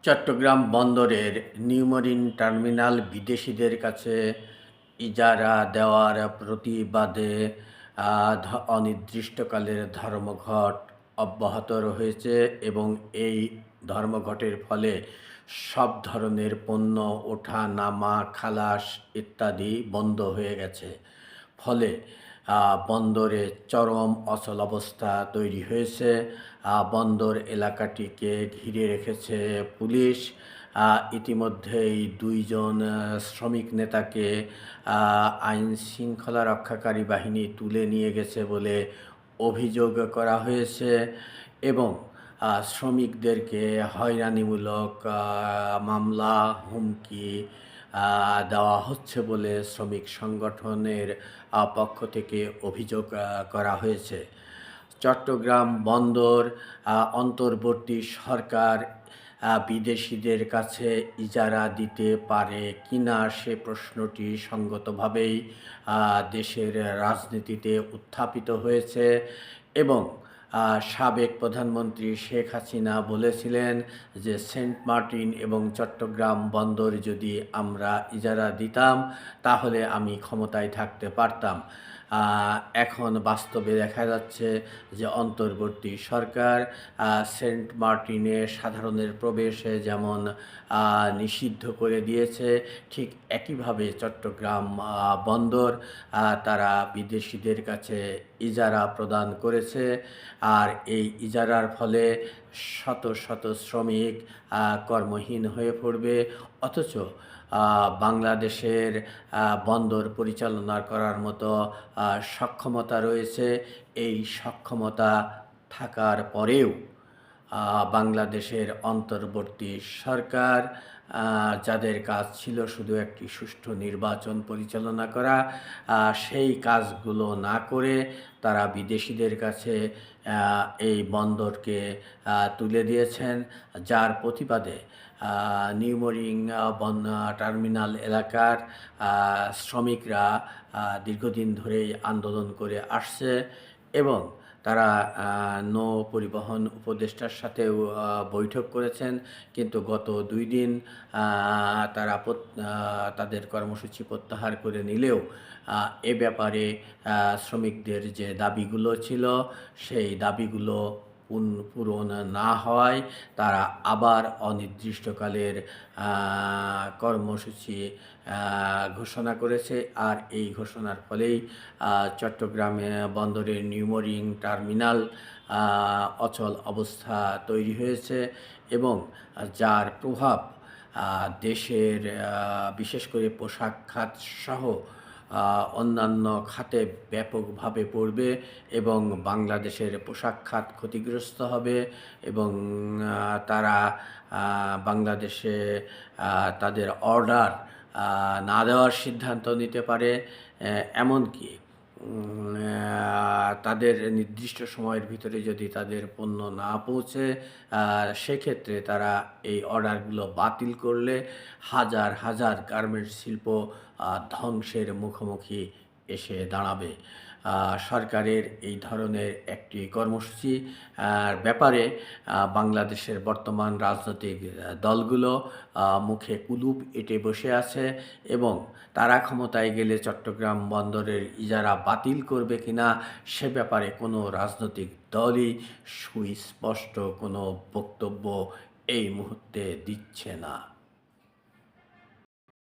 চট্টগ্রাম বন্দরের নিউমেরিন টার্মিনাল বিদেশিদের কাছে ইজারা দেওয়ার প্রতিবাদে অনির্দিষ্টকালের ধর্মঘট অব্যাহত রয়েছে এবং এই ধর্মঘটের ফলে সব ধরনের পণ্য ওঠা নামা খালাস ইত্যাদি বন্ধ হয়ে গেছে। ফলে বন্দরে চরম অচলাবস্থা তৈরি হয়েছে। বন্দর এলাকাটিকে ঘিরে রেখেছে পুলিশ। ইতিমধ্যেই দুইজন শ্রমিক নেতাকে আইন শৃঙ্খলা রক্ষাকারী বাহিনী তুলে নিয়ে গেছে বলে অভিযোগ করা হয়েছে এবং শ্রমিকদেরকে হয়রানিমূলক মামলা, হুমকি দেওয়া হচ্ছে বলে শ্রমিক সংগঠনের পক্ষ থেকে অভিযোগ করা হয়েছে। চট্টগ্রাম বন্দর অন্তর্বর্তী সরকার বিদেশিদের কাছে ইজারা দিতে পারে কিনা সে প্রশ্নটি সঙ্গতভাবেই দেশের রাজনীতিতে উত্থাপিত হয়েছে এবং সাবেক প্রধানমন্ত্রী শেখ হাসিনা বলেছিলেন যে সেন্ট মার্টিন এবং চট্টগ্রাম বন্দর যদি আমরা ইজারা দিতাম তাহলে আমি ক্ষমতায় থাকতে পারতাম। এখন বাস্তবে দেখা যাচ্ছে যে অন্তর্বর্তী সরকার সেন্ট মার্টিনে সাধারণের প্রবেশে যেমন নিষিদ্ধ করে দিয়েছে, ঠিক একইভাবে চট্টগ্রাম বন্দর তারা বিদেশিদের কাছে ইজারা প্রদান করেছে। আর এই ইজারার ফলে শত শত শ্রমিক কর্মহীন হয়ে পড়বে, অথচ বাংলাদেশের বন্দর পরিচালনা করার মতো সক্ষমতা রয়েছে। এই সক্ষমতা থাকার পরেও বাংলাদেশের অন্তর্বর্তী সরকার যাদের কাজ ছিল শুধু একটি সুষ্ঠু নির্বাচন পরিচালনা করা, সেই কাজগুলো না করে তারা বিদেশিদের কাছে এই বন্দরকে তুলে দিয়েছেন, যার প্রতিবাদে নিউমেরিং টার্মিনাল এলাকার শ্রমিকরা দীর্ঘদিন ধরেই আন্দোলন করে আসছে এবং তারা নৌ পরিবহন উপদেষ্টার সাথেও বৈঠক করেছেন, কিন্তু গত 2 দিন তারা তাদের কর্মসূচি প্রত্যাহার করে নিলেও এ ব্যাপারে শ্রমিকদের যে দাবিগুলো ছিল সেই দাবিগুলো পূরণ না হওয়ায় তারা আবার অনির্দিষ্টকালের কর্মসূচি ঘোষণা করেছে। আর এই ঘোষণার ফলেই চট্টগ্রামে বন্দরের নিউমেরিং টার্মিনাল অচল অবস্থা তৈরি হয়েছে এবং যার প্রভাব দেশের বিশেষ করে পোশাক খাত সহ অন্যান্য খাতে ব্যাপকভাবে পড়বে এবং বাংলাদেশের পোশাক খাত ক্ষতিগ্রস্ত হবে এবং তারা বাংলাদেশে তাদের অর্ডার না দেওয়ার সিদ্ধান্ত নিতে পারে। এমনকি তাদের নির্দিষ্ট সময়ের ভিতরে যদি তাদের পণ্য না পৌঁছে, সেক্ষেত্রে তারা এই অর্ডারগুলো বাতিল করলে হাজার হাজার গার্মেন্টস শিল্প ধ্বংসের মুখোমুখি এসে দাঁড়াবে। সরকারের এই ধরনের একটি কর্মসূচি ব্যাপারে বাংলাদেশের বর্তমান রাজনৈতিক দলগুলো মুখে কুলুপ এঁটে বসে আছে এবং তারা ক্ষমতায় গেলে চট্টগ্রাম বন্দরের ইজারা বাতিল করবে কিনা সে ব্যাপারে কোনো রাজনৈতিক দলই সুস্পষ্ট কোনো বক্তব্য এই মুহূর্তে দিচ্ছে না।